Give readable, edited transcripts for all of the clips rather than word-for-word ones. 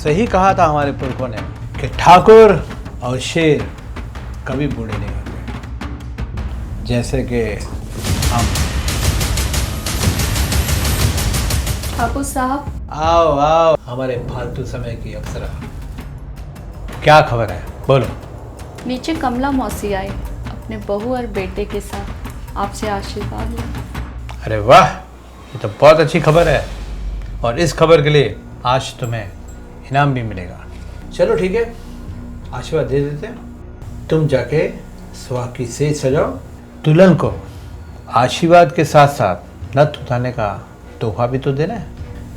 सही कहा था हमारे पुरखों ने कि ठाकुर और शेर कभी बूढ़े नहीं होते, जैसे कि हम। ठाकुर साहब, आओ आओ हमारे फालतू समय की अप्सरा। क्या खबर है, बोलो। नीचे कमला मौसी आई अपने बहू और बेटे के साथ, आपसे आशीर्वाद लें। अरे वाह, ये तो बहुत अच्छी खबर है, और इस खबर के लिए आज तुम्हें इनाम भी मिलेगा। चलो ठीक है, आशीर्वाद दे देते हैं। तुम जाके सुहागी से सजाओ, दुल्हन को आशीर्वाद के साथ साथ नथ उठाने का तोहफा भी तो देना है।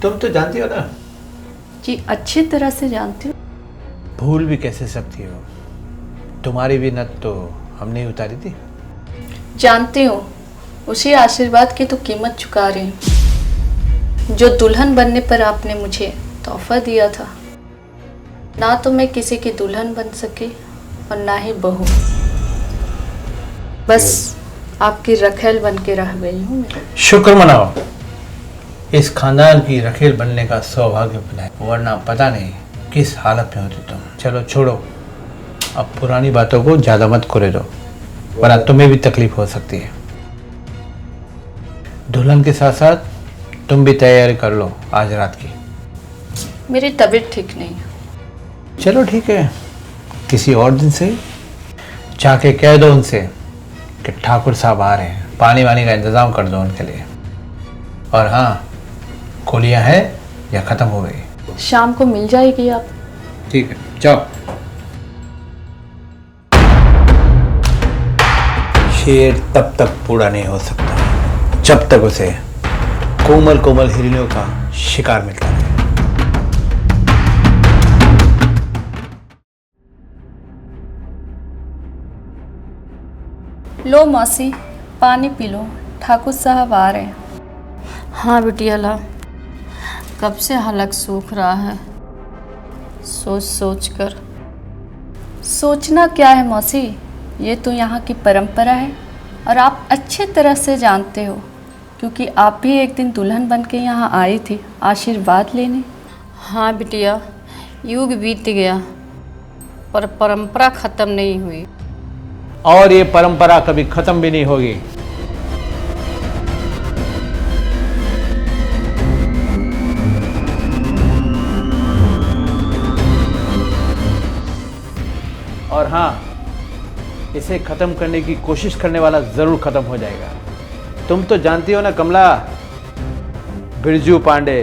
तुम तो जानती हो ना। जी अच्छी तरह से जानती हूँ। भूल भी कैसे सकती हो, तुम्हारी भी नथ तो हमने ही उतारी थी। जानती हूँ, उसी आशीर्वाद की तो कीमत चुका रही हूँ जो दुल्हन बनने पर आपने मुझे तोहफा दिया था। ना तो मैं किसी की दुल्हन बन सकी और ना ही बहू, बस आपकी रखेल बन के रह गई हूँ मैं। शुक्र मनाओ, इस खानदान की रखेल बनने का सौभाग्य बनाए, वरना पता नहीं किस हालत में होती तुम। चलो छोड़ो, अब पुरानी बातों को ज़्यादा मत करे दो, वरना तुम्हें भी तकलीफ हो सकती है। दुल्हन के साथ साथ तुम भी तैयारी कर लो आज रात की। मेरी तबीयत ठीक नहीं है। चलो ठीक है, किसी और दिन से जाके कह दो उनसे कि ठाकुर साहब आ रहे हैं, पानी वानी का इंतज़ाम कर दो उनके लिए। और हाँ, गोलियां हैं या ख़त्म हो गई? शाम को मिल जाएगी आप। ठीक है, जाओ। शेर तब तक बूढ़ा नहीं हो सकता जब तक उसे कोमल कोमल हिरनियों का शिकार मिलता है। लो मौसी, पानी पी लो, ठाकुर साहब आ रहे हैं। हाँ बिटिया ला, कब से हलक सूख रहा है, सोच सोच कर। सोचना क्या है मौसी, ये तो यहाँ की परंपरा है और आप अच्छे तरह से जानते हो, क्योंकि आप भी एक दिन दुल्हन बन के यहाँ आई थी आशीर्वाद लेने। हाँ बिटिया, युग बीत गया पर परंपरा ख़त्म नहीं हुई, और ये परंपरा कभी खत्म भी नहीं होगी। और हाँ, इसे खत्म करने की कोशिश करने वाला जरूर खत्म हो जाएगा। तुम तो जानती हो ना कमला, बिरजू पांडे,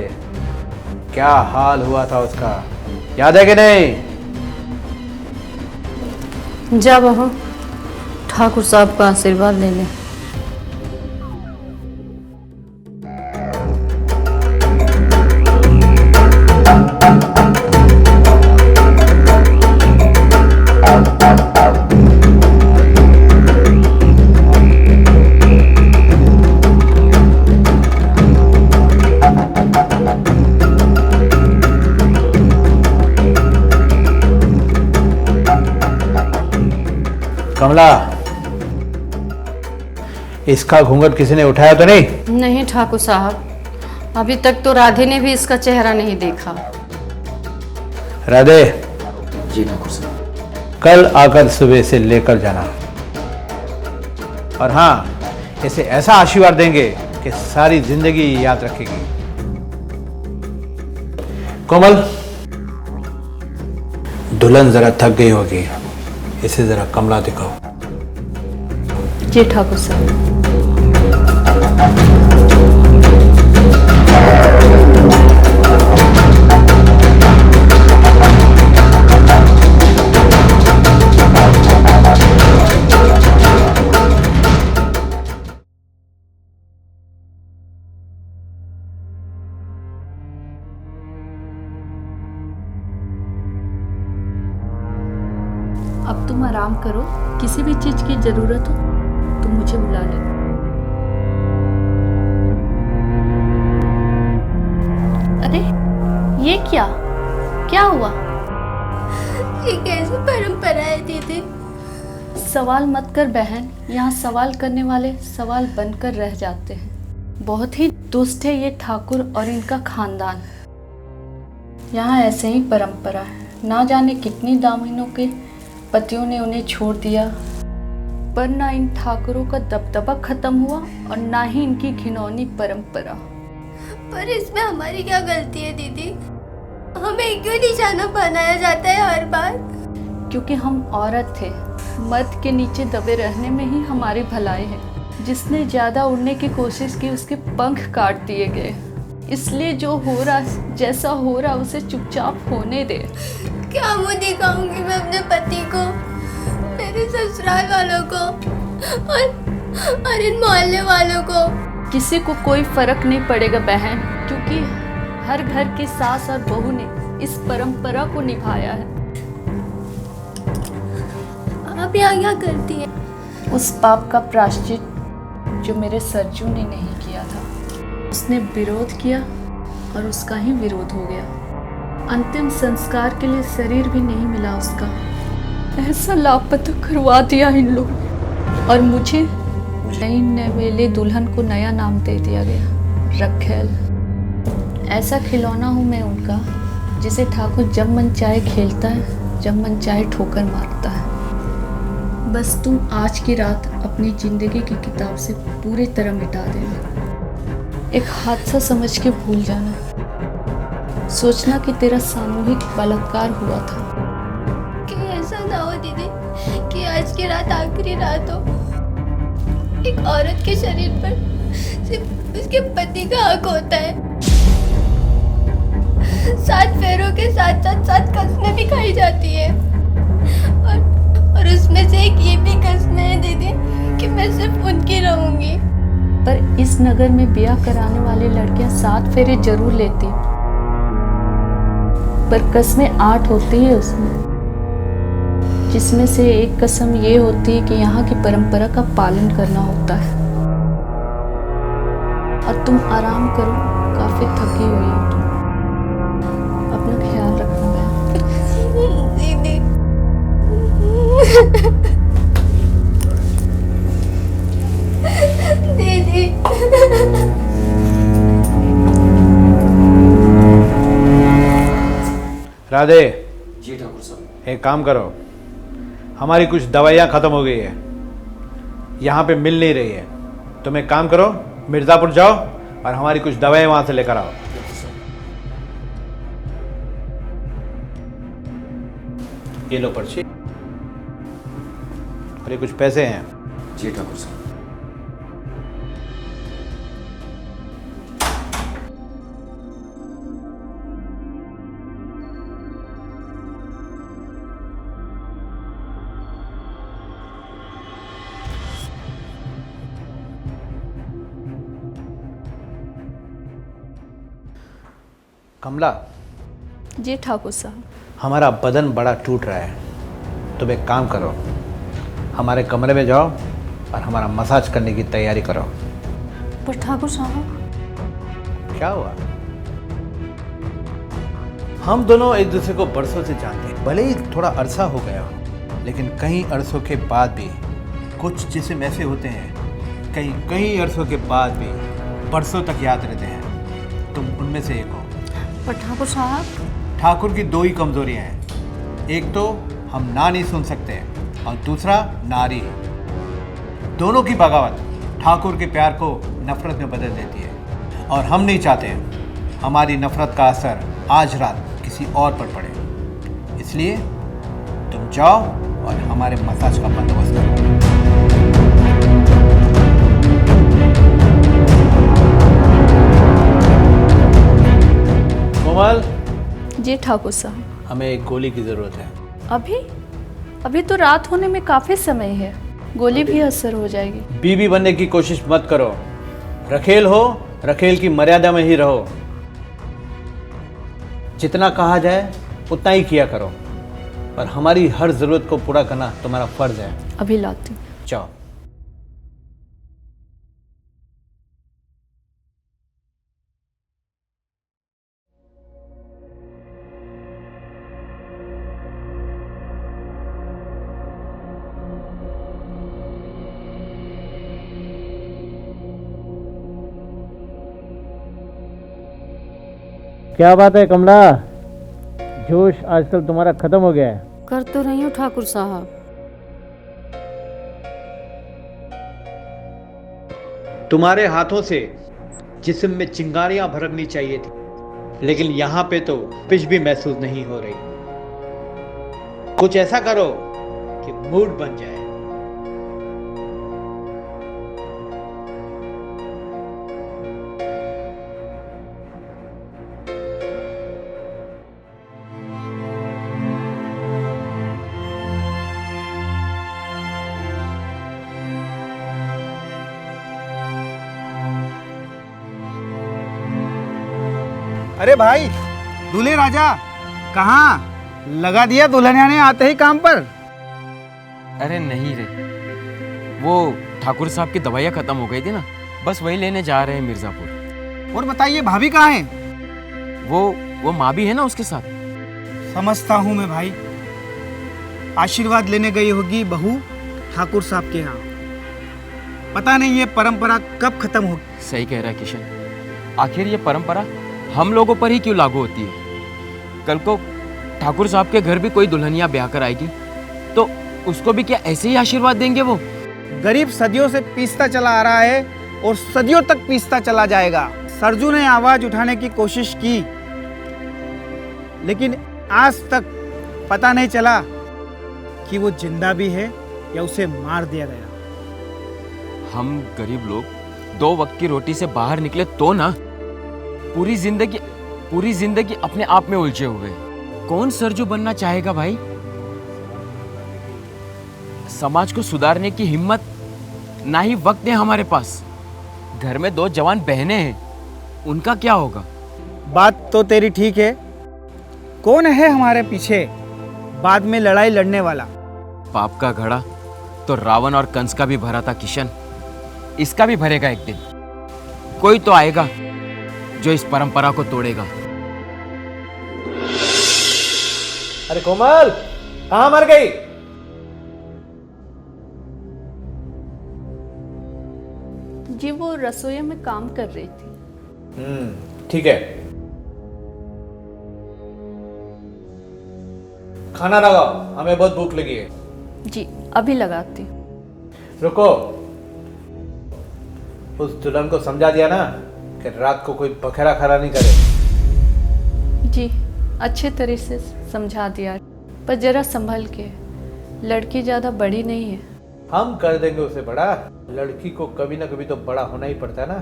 क्या हाल हुआ था उसका, याद है कि नहीं? जा बहू, ठाकुर साहब का आशीर्वाद ले ले। कमला, इसका घूंघट किसी ने उठाया तो नहीं? नहीं ठाकुर साहब, अभी तक तो राधे ने भी इसका चेहरा नहीं देखा। राधे, जी ठाकुर साहब। कल आकर सुबह से लेकर जाना, और हाँ, इसे ऐसा आशीर्वाद देंगे कि सारी जिंदगी याद रखेगी। कोमल, दुल्हन जरा थक गई होगी, इसे जरा कमला दिखाओ। जी ठाकुर साहब। अब तुम आराम करो, किसी भी चीज की जरूरत हो तुम मुझे बुला लेना। अरे ये क्या क्या हुआ? ये कैसी परंपरा है दीदी? सवाल मत कर बहन, यहाँ सवाल करने वाले सवाल बनकर रह जाते हैं। बहुत ही दुष्ट है ये ठाकुर और इनका खानदान। यहाँ ऐसे ही परंपरा है। ना जाने कितनी दामिनों के पतियों ने उन्हें छोड़ दिया, पर ना इन ठाकुरों का दबदबा खत्म हुआ और ना ही इनकी घिनौनी परंपरा। पर इसमें हमारी क्या गलती है दीदी? हमें क्यों निशाना बनाया जाता है हर बार? क्योंकि हम औरत थे। मर्द के नीचे दबे रहने में ही हमारी भलाई है। जिसने ज्यादा उड़ने की कोशिश की उसके पंख काट दिए गए। इसलिए जो हो रहा, जैसा हो रहा, उसे चुपचाप होने दे। क्या मुंह दिखाऊंगी मैं अपने पति को, मेरे ससुराल वालों को और इन मोहल्ले वालों को? किसी को कोई फर्क नहीं पड़ेगा बहन, क्योंकि हर घर की सास और बहू ने इस परंपरा को निभाया है। आप यहाँ क्या करती हैं? उस पाप का प्रायश्चित जो मेरे सरजू ने नहीं किया था। उसने विरोध किया और उसका ही विरोध हो गया। अंतिम संस्कार के लिए शरीर भी नहीं मिला उसका। ऐसा लापता करवा दिया इन लोगों। और मुझे नई नवेले दुल्हन को नया नाम दे दिया गया, रखेल। ऐसा खिलौना हूँ मैं उनका, जिसे ठाकुर जब मन चाहे खेलता है, जब मन चाहे ठोकर मारता है। बस तुम आज की रात अपनी जिंदगी की किताब से पूरी तरह मिटा देना। एक हादसा समझ के भूल जाना। सोचना कि तेरा सामूहिक बलात्कार हुआ था। कि ऐसा ना हो दीदी कि आज की रात आखिरी रात हो। एक औरत के शरीर पर सिर्फ उसके पति का हक होता है। 7 फेरों के साथ साथ 7 कस्में भी खाई जाती है। और उसमें से एक ये भी कस्में है दीदी कि मैं सिर्फ उनकी रहूंगी। पर इस नगर में ब्याह कराने वाली लड़कियां 7 फेरे जरूर लेती, पर कस्में 8 होती है उसमें, जिसमें से एक कसम ये होती है कि यहाँ की परंपरा का पालन करना होता है। और तुम आराम करो, काफी थकी हुई हो तुम। अपना ख्याल रखना बहन। दीदी दीदी राधे, जी ठाकुर साहब। एक काम करो, हमारी कुछ दवाइयाँ ख़त्म हो गई है, यहाँ पे मिल नहीं रही है। तुम एक काम करो, मिर्ज़ापुर जाओ और हमारी कुछ दवाएं वहाँ से लेकर आओ। ये लो पर्ची और ये कुछ पैसे हैं। जी ठाकुर साहब। कमला, जी ठाकुर साहब। हमारा बदन बड़ा टूट रहा है। तुम एक काम करो, हमारे कमरे में जाओ और हमारा मसाज करने की तैयारी करो। पर ठाकुर साहब, क्या हुआ? हम दोनों एक दूसरे को बरसों से जानते हैं। भले ही थोड़ा अरसा हो गया हो, लेकिन कई अरसों के बाद भी कुछ जिस्म ऐसे होते हैं, कई अरसों के बाद भी बरसों तक याद रहते हैं। तुम उनमें से एक हो। पर ठाकुर साहब, ठाकुर की 2 ही कमजोरियां हैं। एक तो हम ना नहीं सुन सकते और दूसरा नारी। दोनों की बगावत ठाकुर के प्यार को नफरत में बदल देती है और हम नहीं चाहते हमारी नफरत का असर आज रात किसी और पर पड़े। इसलिए तुम जाओ और हमारे मसाज का बंदोबस्त करो। कोमल, जी ठाकुर साहब। हमें एक गोली की ज़रूरत है। अभी तो रात होने में काफी समय है, गोली भी असर हो जाएगी। बीवी बनने की कोशिश मत करो। रखेल हो, रखेल की मर्यादा में ही रहो। जितना कहा जाए उतना ही किया करो, पर हमारी हर ज़रूरत को पूरा करना तुम्हारा फर्ज है। अभी लाती हूँ। जाओ। क्या बात है कमला, जोश आजकल तुम्हारा खत्म हो गया है। कर तो रही हूँ ठाकुर साहब। तुम्हारे हाथों से जिस्म में चिंगारियां भड़कनी चाहिए थी, लेकिन यहाँ पे तो कुछ भी महसूस नहीं हो रही। कुछ ऐसा करो कि मूड बन जाए। अरे भाई, दूल्हे राजा कहाँ लगा दिया दुल्हनिया ने आते ही काम पर? अरे नहीं रे, वो ठाकुर साहब की दवाइयाँ खत्म हो गई थी ना, बस वही लेने जा रहे हैं मिर्ज़ापुर। और बताइए भाभी कहाँ है? वो माँ भी है ना उसके साथ। समझता हूँ मैं भाई, आशीर्वाद लेने गई होगी बहू ठाकुर साहब के यहाँ। पता नहीं ये परंपरा कब खत्म होगी। सही कह रहा है किशन, आखिर ये परंपरा हम लोगों पर ही क्यों लागू होती है? कल को ठाकुर साहब के घर भी कोई दुल्हनिया ब्याह कर आएगी तो उसको भी क्या ऐसे ही आशीर्वाद देंगे? वो गरीब सदियों से पीसता चला आ रहा है और सदियों तक पीसता चला जाएगा। सरजू ने आवाज उठाने की कोशिश की, लेकिन आज तक पता नहीं चला कि वो जिंदा भी है या उसे मार दिया गया। हम गरीब लोग 2 वक्त की रोटी से बाहर निकले तो ना, पूरी जिंदगी अपने आप में उलझे हुए। कौन सरजू बनना चाहेगा भाई? समाज को सुधारने की हिम्मत ना ही वक्त है हमारे पास। घर में 2 जवान बहनें हैं, उनका क्या होगा? बात तो तेरी ठीक है। कौन है हमारे पीछे बाद में लड़ाई लड़ने वाला? पाप का घड़ा तो रावण और कंस का भी भरा था किशन, इसका भी भरेगा एक दिन। कोई तो आएगा जो इस परंपरा को तोड़ेगा। अरे कोमल, कहाँ मर गई? जी वो रसोई में काम कर रही थी। ठीक है, खाना लगाओ, हमें बहुत भूख लगी है। जी अभी लगाती। रुको, उस दुल्हन को समझा दिया ना कि रात को कोई बखेरा खड़ा नहीं करे। जी अच्छे तरह से समझा दिया, पर जरा संभल के। लड़की ज़्यादा बड़ी नहीं है। हम कर देंगे उसे बड़ा। लड़की को कभी ना कभी तो बड़ा होना ही पड़ता है ना।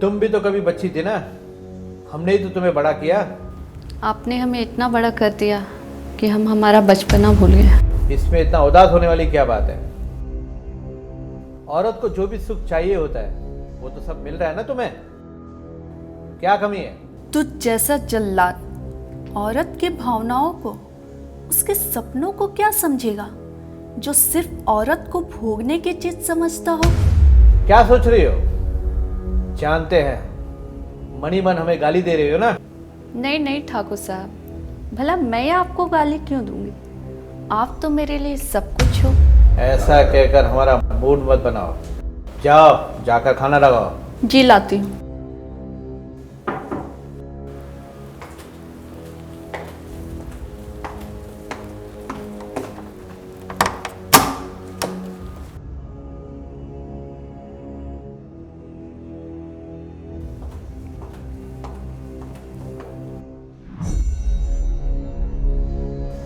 तुम भी तो कभी बच्ची थी ना, हमने ही तो तुम्हें बड़ा किया। आपने हमें इतना बड़ा कर दिया कि हम हमारा बचपना भूल गए। इसमें इतना उदास होने वाली क्या बात है? औरत को जो भी सुख चाहिए होता है वो तो सब मिल रहा है ना तुम्हें। क्या कमी है? तुझ जैसा जल्लाद औरत की भावनाओं को, उसके सपनों को क्या समझेगा, जो सिर्फ औरत को भोगने की चीज समझता हो। क्या सोच रही हो? जानते हैं मनी मन हमें गाली दे रही हो ना। नहीं नहीं ठाकुर साहब, भला मैं आपको गाली क्यों दूंगी? आप तो मेरे लिए सब कुछ हो। ऐसा कहकर हमारा मूड मत बनाओ। जाओ, जाकर खाना लगाओ। जी लाती हूँ।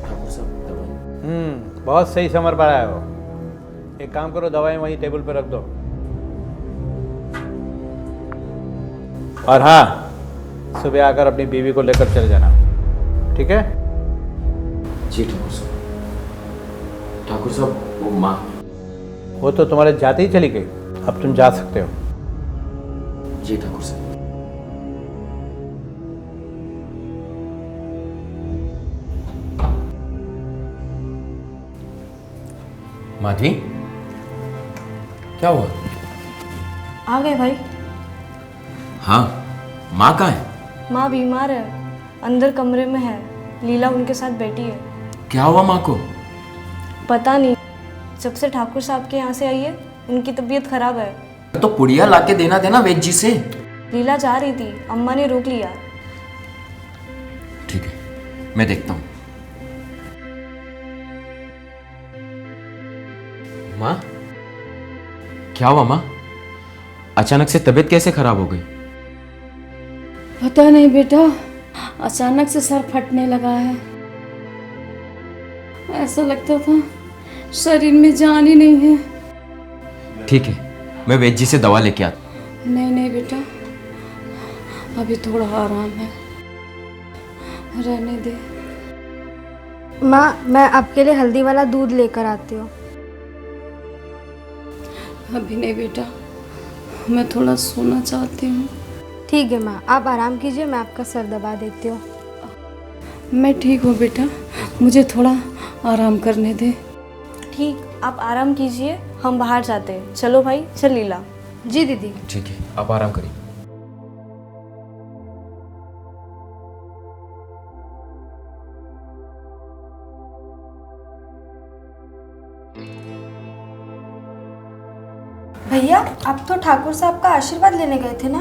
ठाकुर साहब दवाई। बहुत सही समझ पाया हो। एक काम करो, दवाई वहीं टेबल पर रख दो। और हाँ, सुबह आकर अपनी बीवी को लेकर चले जाना, ठीक है? जी ठाकुर साहब। ठाकुर साहब वो माँ। वो तो तुम्हारे जाते ही चली गई, अब तुम जा सकते हो। जी ठाकुर साहब। माधवी, क्या हुआ? आ गए भाई। हाँ, माँ कहाँ है? माँ बीमार है, अंदर कमरे में है। लीला उनके साथ बैठी है। क्या हुआ माँ को? पता नहीं, जब से ठाकुर साहब के यहाँ से आई है उनकी तबीयत खराब है। तो पुड़िया लाके देना देना वेद जी से। लीला जा रही थी, अम्मा ने रोक लिया। ठीक है, मैं देखता हूँ। माँ, क्या हुआ माँ? अचानक से तबीयत कैसे खराब हो गई? पता नहीं बेटा, अचानक से सर फटने लगा है। ऐसा लगता था शरीर में जान ही नहीं है। ठीक है, मैं वैद्य जी से दवा लेके आता। नहीं नहीं बेटा, अभी थोड़ा आराम है, रहने दे। माँ, मैं आपके लिए हल्दी वाला दूध लेकर आती हूँ। अभी नहीं बेटा, मैं थोड़ा सोना चाहती हूँ। ठीक है माँ, आप आराम कीजिए, मैं आपका सर दबा देती हूँ। मैं ठीक हूँ बेटा, मुझे थोड़ा आराम करने दे। ठीक, आप आराम कीजिए, हम बाहर जाते हैं। चलो भाई, चल लीला। जी दीदी। ठीक है, आप आराम करिए। भैया, आप तो ठाकुर साहब का आशीर्वाद लेने गए थे ना,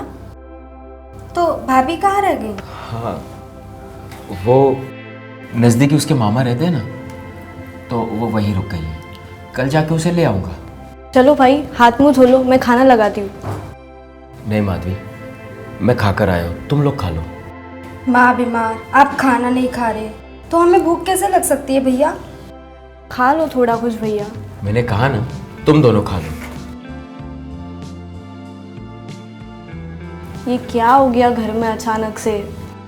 तो भाभी कहाँ रह गई? हाँ, वो नज़दीकी उसके मामा रहते हैं ना, तो वो वहीं रुक गई है। कल जाके उसे ले आऊँगा। चलो भाई, हाथ मुंह धो लो, मैं खाना लगाती हूँ। नहीं माधवी, मैं खाकर आया हूँ, तुम लोग खा लो। माँ बीमार, आप खाना नहीं खा रहे तो हमें भूख कैसे लग सकती है भैया? खा लो थोड़ा कुछ भैया। मैंने कहा ना, तुम दोनों खा लो। ये क्या हो गया घर में अचानक से?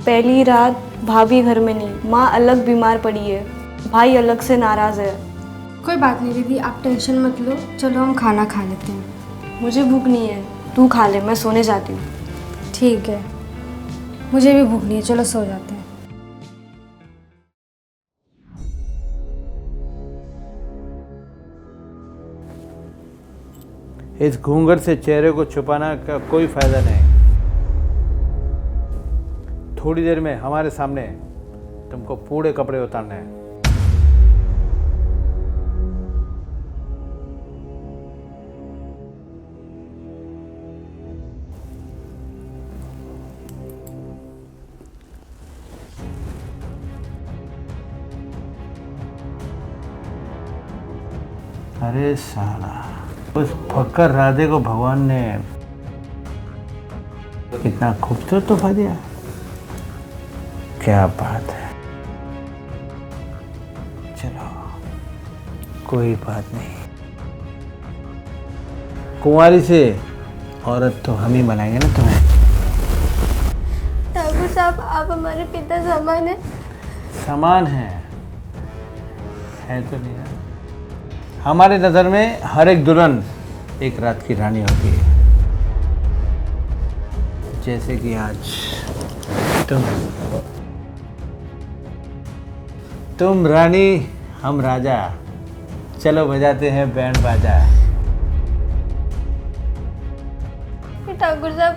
पहली रात भाभी घर में नहीं, माँ अलग बीमार पड़ी है, भाई अलग से नाराज है। कोई बात नहीं दीदी, आप टेंशन मत लो, चलो हम खाना खा लेते हैं। मुझे भूख नहीं है, तू खा ले, मैं सोने जाती हूँ। ठीक है, मुझे भी भूख नहीं है, चलो सो जाते हैं। इस घूंघट से चेहरे को छुपाना का कोई फायदा नहीं। थोड़ी देर में हमारे सामने तुमको पूरे कपड़े उतारने हैं। अरे साला, उस फक्कर राधे को भगवान ने कितना खूबसूरत तोहफा दिया। क्या बात है। चलो, कोई बात नहीं, कुंवारी से औरत तो हम ही बनाएंगे ना तुम्हें। ठाकुर साहब, आप हमारे पिता समान हैं। समान है तो नहीं ना? हमारे नज़र में हर एक दुल्हन एक रात की रानी होती है, जैसे कि आज तुम रानी, हम राजा। चलो बजाते हैं बैंड बाजा। ठाकुर साहब,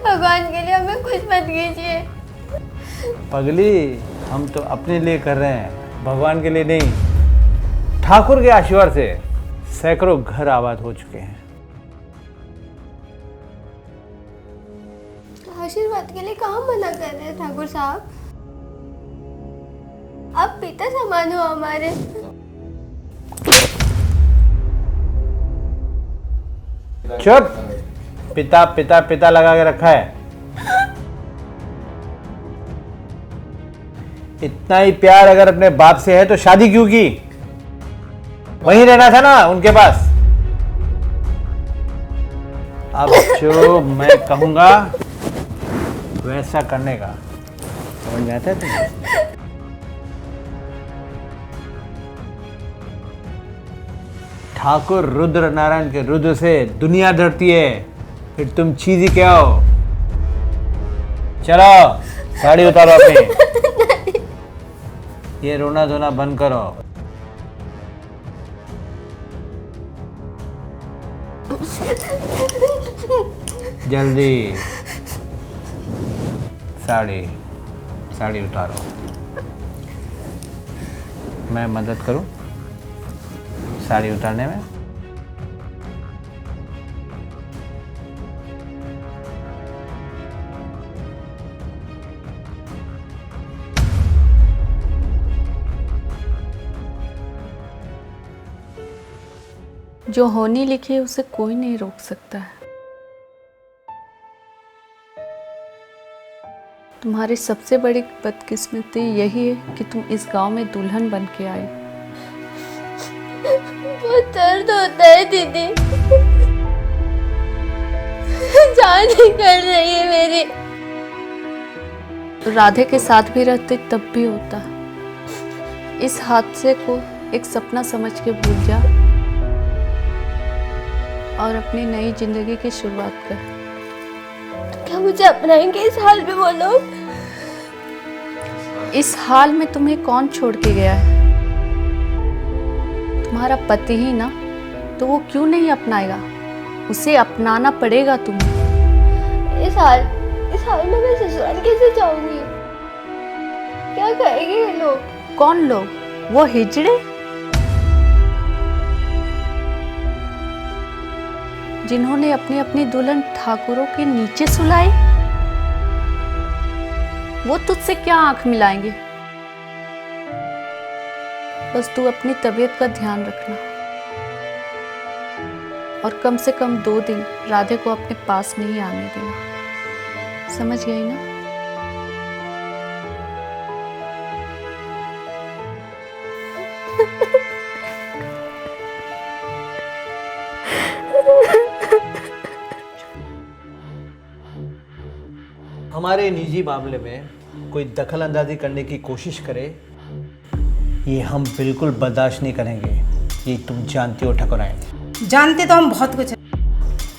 भगवान के लिए हमें कुछ मत कीजिए। पगली, हम तो अपने लिए कर रहे हैं, भगवान के लिए नहीं। ठाकुर के आशीर्वाद से सैकड़ों घर आबाद हो चुके हैं। आशीर्वाद के लिए कहाँ मना कर रहे हैं ठाकुर साहब? आप पिता समान हो हमारे। चुप, पिता पिता पिता लगा के रखा है। इतना ही प्यार अगर अपने बाप से है तो शादी क्यों की? वहीं रहना था ना उनके पास। अब जो मैं कहूंगा वैसा करने का, समझ में आता है तुम्हें? ठाकुर रुद्र नारायण के रुद्र से दुनिया डरती है, फिर तुम चीज ही क्या हो? चलो साड़ी उतारो अपनी, ये रोना धोना बंद करो। जल्दी साड़ी साड़ी उतारो। मैं मदद करूं साड़ी उतारने में? जो होनी लिखी है उसे कोई नहीं रोक सकता है। तुम्हारी सबसे बड़ी बदकिस्मती यही है कि तुम इस गांव में दुल्हन बन के आई। बहुत दर्द होता है दीदी, जान निकल रही है मेरी। राधे के साथ भी रहते तब भी होता। इस हादसे को एक सपना समझ के भूल जा और अपनी नई जिंदगी की शुरुआत कर। क्या मुझे अपनाएंगे इस हाल में वो लोग? इस हाल में तुम्हें कौन छोड़ के गया है? तुम्हारा पति ही ना, तो वो क्यों नहीं अपनाएगा? उसे अपनाना पड़ेगा तुम्हें। इस हाल में मैं ससुराल कैसे जाऊंगी? क्या कहेंगे ये लोग? कौन लोग? वो हिजड़े जिन्होंने अपनी अपनी दुल्हन ठाकुरों के नीचे सुलाई। वो तुझसे क्या आंख मिलाएंगे? बस तू अपनी तबीयत का ध्यान रखना और कम से कम 2 दिन राधे को अपने पास नहीं आने देना। समझ गई ना? हमारे निजी मामले में कोई दखल अंदाजी करने की कोशिश करे, ये हम बिल्कुल बर्दाश्त नहीं करेंगे। ये तुम जानती हो ठाकुराइन। जानते तो हम बहुत कुछ हैं,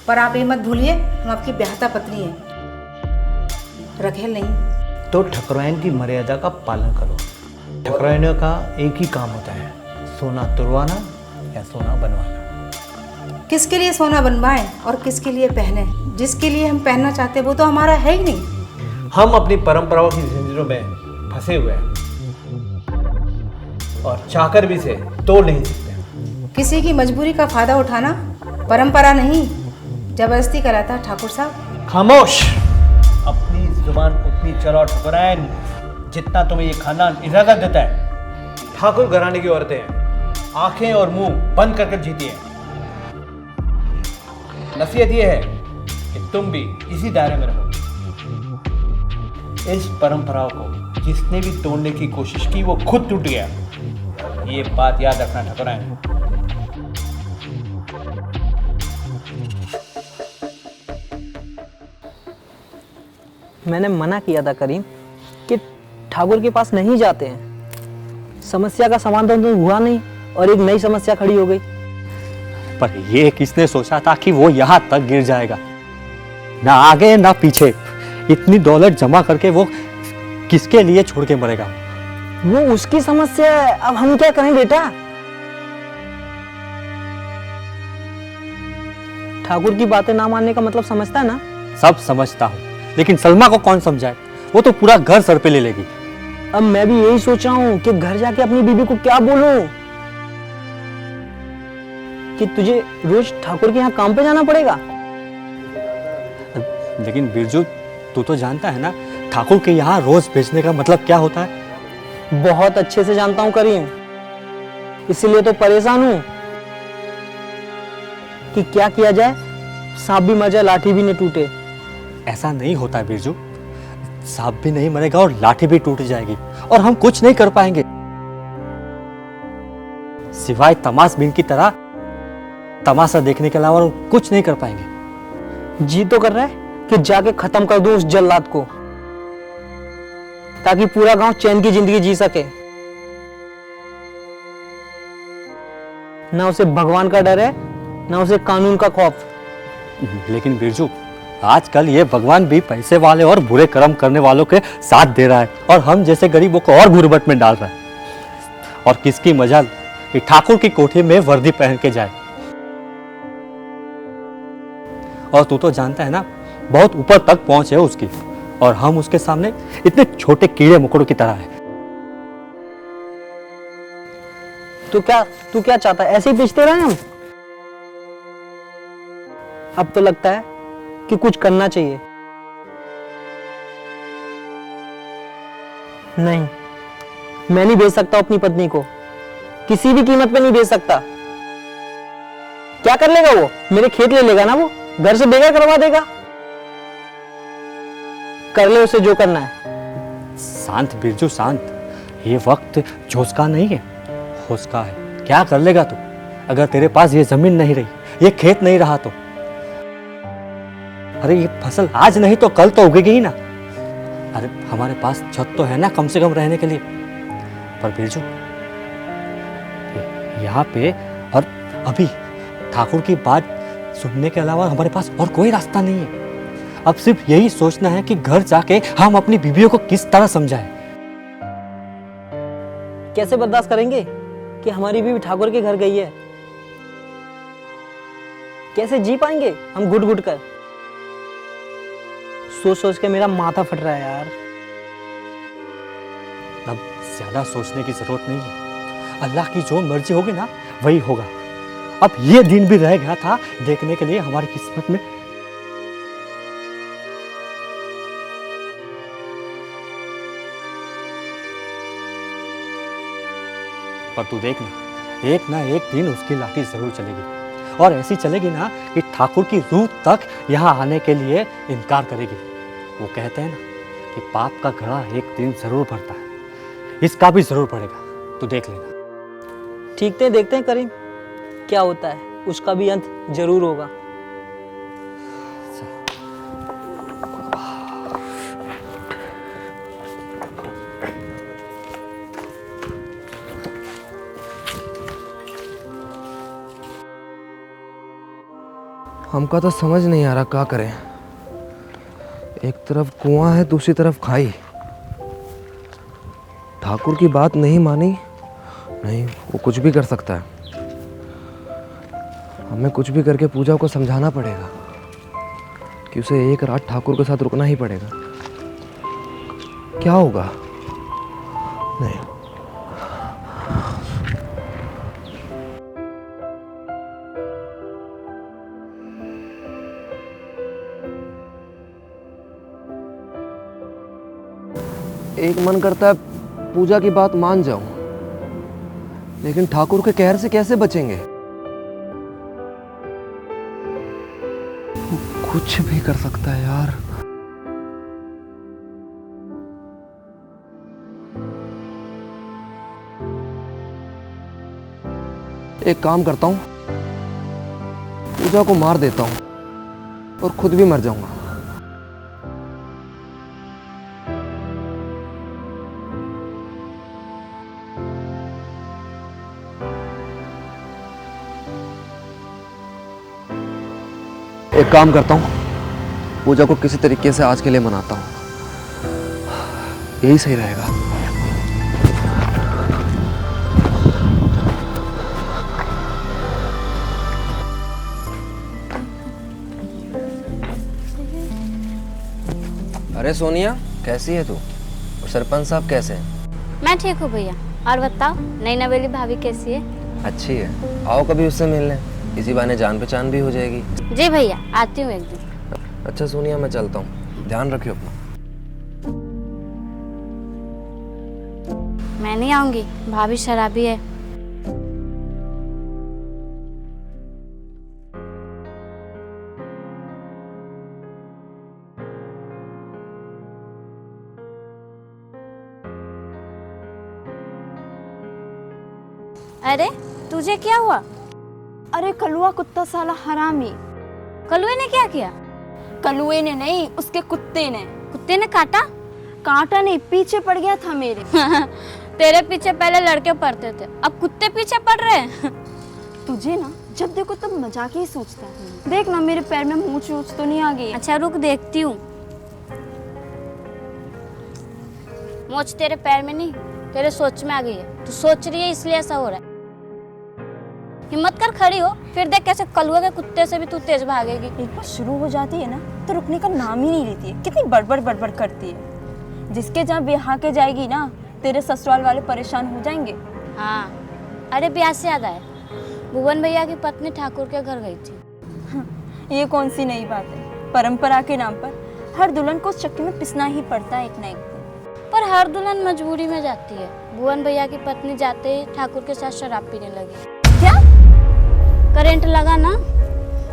पर आप ये मत भूलिए हम आपकी ब्याहता पत्नी हैं, रखेल नहीं। तो ठाकुराइन की मर्यादा का पालन करो। ठाकुराइनों का एक ही काम होता है, सोना तुड़वाना या सोना बनवाना। किसके लिए सोना बनवाएं और किसके लिए पहने? जिसके लिए हम पहनना चाहते हैं वो तो हमारा है ही नहीं। हम अपनी परंपराओं की जंजीरों में फंसे हुए हैं और चाहकर भी से तोड़ नहीं सकते। किसी की मजबूरी का फायदा उठाना परंपरा नहीं, जबरदस्ती कराता है ठाकुर साहब। खामोश! अपनी जुबान उतनी चलाओ ठाकुराइन जितना तुम्हें ये खानदान इजाजत देता है। ठाकुर घराने की औरतें आंखें और मुंह बंद करके जीती हैं। नसीहत ये है कि तुम भी इसी दायरे में रहो। इस परंपराओं को जिसने भी तोड़ने की कोशिश की वो खुद टूट गया। ये बात याद रखना ठाकुराइन। मैंने मना किया था करीम कि ठाकुर के पास नहीं जाते हैं। समस्या का समाधान तो हुआ नहीं और एक नई समस्या खड़ी हो गई। पर ये किसने सोचा था कि वो यहाँ तक गिर जाएगा? ना आगे ना पीछे, इतनी दौलत जमा करके वो किसके लिए छोड़ के मरेगा? वो उसकी समस्या है, अब हम क्या करें बेटा? ठाकुर की बातें ना मानने का मतलब समझता है ना? सब समझता हूँ, लेकिन सलमा को कौन समझाए? वो तो पूरा घर सर पे ले लेगी। अब मैं भी यही सोच रहा हूँ कि घर जाके अपनी बीबी को क्या बोलूं कि तुझे रोज ठाकुर के यहाँ काम पे जाना पड़ेगा। लेकिन बिरजू, तू तो जानता है ना ठाकुर के यहाँ रोज भेजने का मतलब क्या होता है? बहुत अच्छे से जानता हूँ करीम, इसीलिए तो परेशान हूँ कि क्या किया जाए, सांप भी मर जाए लाठी भी नहीं टूटे। ऐसा नहीं होता है बिरजू, सांप भी नहीं मरेगा और लाठी भी टूट जाएगी और हम कुछ नहीं कर पाएंगे सिवाय तमाश बिन की तरह तमाशा देखने के अलावा कुछ नहीं कर पाएंगे। जी तो कर रहा है कि जाके खत्म कर दूं उस जल्लाद को, ताकि पूरा गांव चैन की जिंदगी जी सके। ना उसे भगवान का डर है ना उसे कानून का खौफ। लेकिन बिरजू, आजकल ये भगवान भी पैसे वाले और बुरे कर्म करने वालों के साथ दे रहा है और हम जैसे गरीबों को और गुर्बत में डाल रहा है। और किसकी मजाल कि ठाकुर की कोठी में वर्दी पहन के जाए। और तू तो जानता है ना बहुत ऊपर तक पहुंच है उसकी, और हम उसके सामने इतने छोटे कीड़े मकोड़ों की तरह है। तू क्या चाहता है, ऐसे ही बेचते रहे हम? अब तो लगता है कि कुछ करना चाहिए। नहीं, मैं नहीं भेज सकता अपनी पत्नी को, किसी भी कीमत पे नहीं भेज सकता। क्या कर लेगा वो? मेरे खेत ले लेगा ना, वो घर से बेघर करवा देगा। कर ले उसे जो करना है। शांत बिरजू शांत, ये वक्त जोश का नहीं है, होश का है। क्या कर लेगा तू? अगर तेरे पास ये जमीन नहीं रही, ये खेत नहीं रहा तो? अरे ये फसल आज नहीं तो कल तो उगेगी ही ना। अरे हमारे पास छत तो है ना कम से कम रहने के लिए। पर बिरजू यहाँ पे और अभी ठाकुर की बात सुनने के अलावा हमारे पास और कोई रास्ता नहीं है। अब सिर्फ यही सोचना है कि घर जाके हम अपनी बीवियों को किस तरह समझाएं। कैसे बर्दाश्त करेंगे कि हमारी बीवी ठाकुर के घर गई है? कैसे जी पाएंगे हम घुट घुट कर? सोच सोच के मेरा माथा फट रहा है यार। अब ज्यादा सोचने की जरूरत नहीं है। अल्लाह की जो मर्जी होगी ना वही होगा। अब ये दिन भी रह गया था देखने के लिए हमारी किस्मत में। पर तू देखना, एक ना एक दिन उसकी लाठी जरूर चलेगी, और ऐसी चलेगी ना कि ठाकुर की रूह तक यहाँ आने के लिए इनकार करेगी। वो कहते हैं ना कि पाप का घड़ा एक दिन जरूर भरता है, इसका भी जरूर पड़ेगा, तू देख लेना। देखते हैं करीम, क्या होता है, उसका भी अंत जरूर होगा। हमका तो समझ नहीं आ रहा क्या करें। एक तरफ कुआं है, दूसरी तरफ खाई। ठाकुर की बात नहीं मानी, नहीं वो कुछ भी कर सकता है। हमें कुछ भी करके पूजा को समझाना पड़ेगा कि उसे एक रात ठाकुर के साथ रुकना ही पड़ेगा। क्या होगा? नहीं, एक मन करता है पूजा की बात मान जाऊं, लेकिन ठाकुर के कहर से कैसे बचेंगे? कुछ भी कर सकता है यार। एक काम करता हूं, पूजा को मार देता हूं और खुद भी मर जाऊंगा। एक काम करता हूँ, पूजा को किसी तरीके से आज के लिए मनाता हूँ, यही सही रहेगा। अरे सोनिया, कैसी है तू? और सरपंच साहब कैसे हैं? मैं ठीक हूँ भैया। और बताओ, नई नवेली भाभी कैसी है? अच्छी है, आओ कभी उससे मिलने, इसी बहाने जान पहचान भी हो जाएगी। जी भैया, आती हूँ एक दिन। अच्छा सोनिया, मैं चलता हूँ, ध्यान रखियो अपना। मैं नहीं आऊंगी, भाभी शराबी है। अरे तुझे क्या हुआ? अरे कलुआ कुत्ता साला हरामी। कलुए ने क्या किया? कलुए ने नहीं, उसके कुत्ते ने। कुत्ते ने काटा? काटा नहीं, पीछे पड़ गया था मेरे। तेरे पीछे पहले लड़के पड़ते थे, अब कुत्ते पीछे पड़ रहे हैं। तुझे ना जब देखो तब मजाक ही सोचता है। देख ना मेरे पैर में मूंछ ऊंच तो नहीं आ गई? अच्छा रुक, देखती हूँ। मोच तेरे पैर में नहीं, तेरे सोच में आ गई है। तू सोच रही है इसलिए ऐसा हो रहा है। हिम्मत कर खड़ी हो, फिर देख कैसे कलुआ के कुत्ते से भी तू तेज भागेगी। एक बार शुरू हो जाती है ना तो रुकने का नाम ही नहीं लेती है। कितनी बड़बड़ करती है। जिसके जहाँ ब्याह के जाएगी ना, तेरे ससुराल वाले परेशान हो जाएंगे। हाँ, अरे ब्याह से याद आया, भुवन भैया की पत्नी ठाकुर के घर गई थी। ये कौन सी नई बात है? परंपरा के नाम पर हर दुल्हन को चक्की में पिसना ही पड़ता है एक ना एक दिन। पर हर दुल्हन मजबूरी में जाती है। भुवन भैया की पत्नी जाते ही ठाकुर के साथ शराब पीने लगी। क्या करंट लगा ना,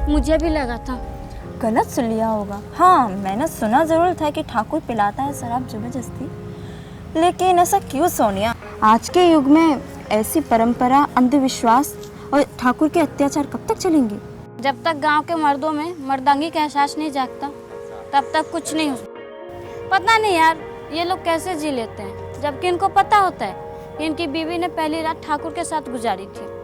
मुझे भी लगा था। गलत सुन लिया होगा। हाँ, मैंने सुना जरूर था कि ठाकुर पिलाता है शराब जबरदस्ती, लेकिन ऐसा क्यों सोनिया? आज के युग में ऐसी परंपरा, अंधविश्वास और ठाकुर के अत्याचार कब तक चलेंगे? जब तक गांव के मर्दों में मर्दांगी का एहसास नहीं जागता, तब तक कुछ नहीं हो। पता नहीं यार, ये लोग कैसे जी लेते हैं, जबकि इनको पता होता है कि इनकी बीवी ने पहली रात ठाकुर के साथ गुजारी थी।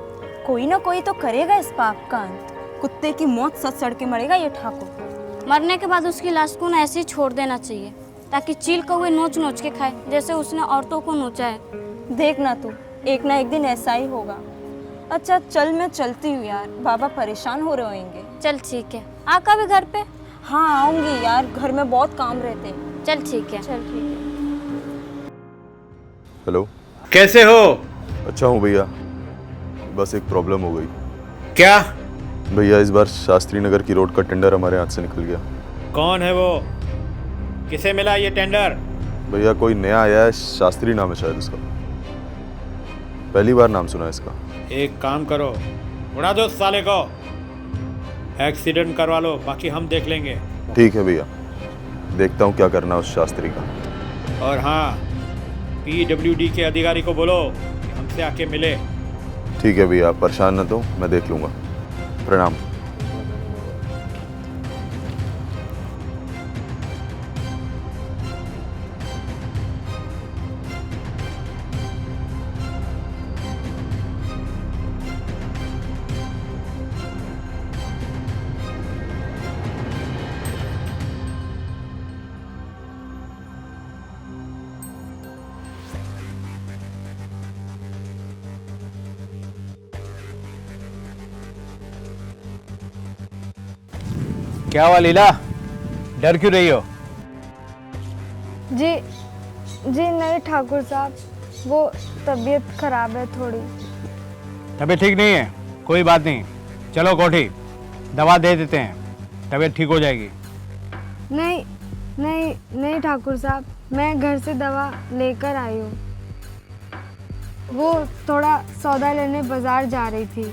कोई ना कोई तो करेगा इस पाप का अंत। कुत्ते की मौत सच सड़ के मरेगा ये ठाकुर। मरने के बाद उसकी लाश को ना ऐसे ही छोड़ देना चाहिए, ताकि चील कौवे नोच नोच के खाए, जैसे उसने औरतों को नोचा है। देखना तू, एक ना एक दिन ऐसा ही होगा। अच्छा चल, मैं चलती हूँ यार, बाबा परेशान हो रहे होंगे। चल ठीक है, आ कभी घर पे? हाँ आऊंगी यार, घर में बहुत काम रहते हैं। चल ठीक है। चल ठीक है। हेलो, कैसे हो? अच्छा हूँ भैया, बस एक प्रॉब्लम हो गई। क्या? भैया इस बार शास्त्री नगर की रोड का टेंडर हमारे हाथ से निकल गया। कौन है वो? किसे मिला ये टेंडर? भैया कोई नया आया है, शास्त्री नाम है शायद उसका, पहली बार नाम सुना है इसका। एक काम करो, उड़ा दो उस साले को, एक्सीडेंट करवा लो, बाकी हम देख लेंगे। ठीक है भैया, देखता हूँ क्या करना है उस शास्त्री का। और हाँ, PWD के अधिकारी को बोलो कि हमसे आके मिले। ठीक है भैया, परेशान न तो, मैं देख लूँगा। प्रणाम। क्या हुआ लीला, डर क्यों रही हो? जी नहीं ठाकुर साहब, वो तबीयत खराब है थोड़ी। तबीयत ठीक नहीं है? कोई बात नहीं, चलो कोठी, दवा दे देते हैं, तबीयत ठीक हो जाएगी। नहीं ठाकुर साहब, मैं घर से दवा लेकर आई हूँ। वो थोड़ा सौदा लेने बाजार जा रही थी।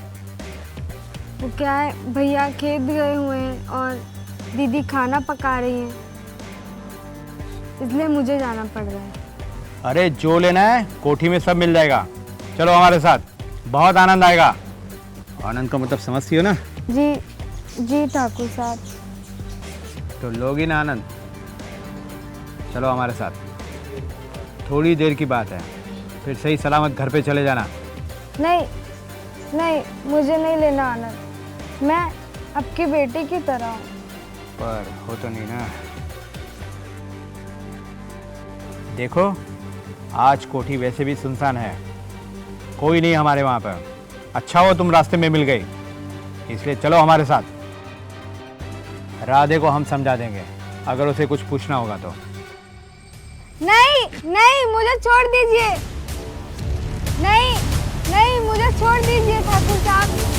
वो क्या है, भैया खेत गए हुए हैं और दीदी खाना पका रही हैं, इसलिए मुझे जाना पड़ रहा है। अरे जो लेना है कोठी में सब मिल जाएगा, चलो हमारे साथ, बहुत आनंद आएगा। आनंद का मतलब समझती हो ना? जी ठाकुर साहब। तो लोगी ना आनंद, चलो हमारे साथ, थोड़ी देर की बात है, फिर सही सलामत घर पे चले जाना। नहीं मुझे नहीं लेना आनंद, मैं आपकी बेटी की तरह हूँ। पर हो तो नहीं ना। देखो आज कोठी वैसे भी सुनसान है, कोई नहीं हमारे वहाँ पर। अच्छा हो तुम रास्ते में मिल गई, इसलिए चलो हमारे साथ। राधे को हम समझा देंगे अगर उसे कुछ पूछना होगा तो। नहीं मुझे छोड़ दीजिए। नहीं मुझे छोड़ दीजिए ठाकुर साहब।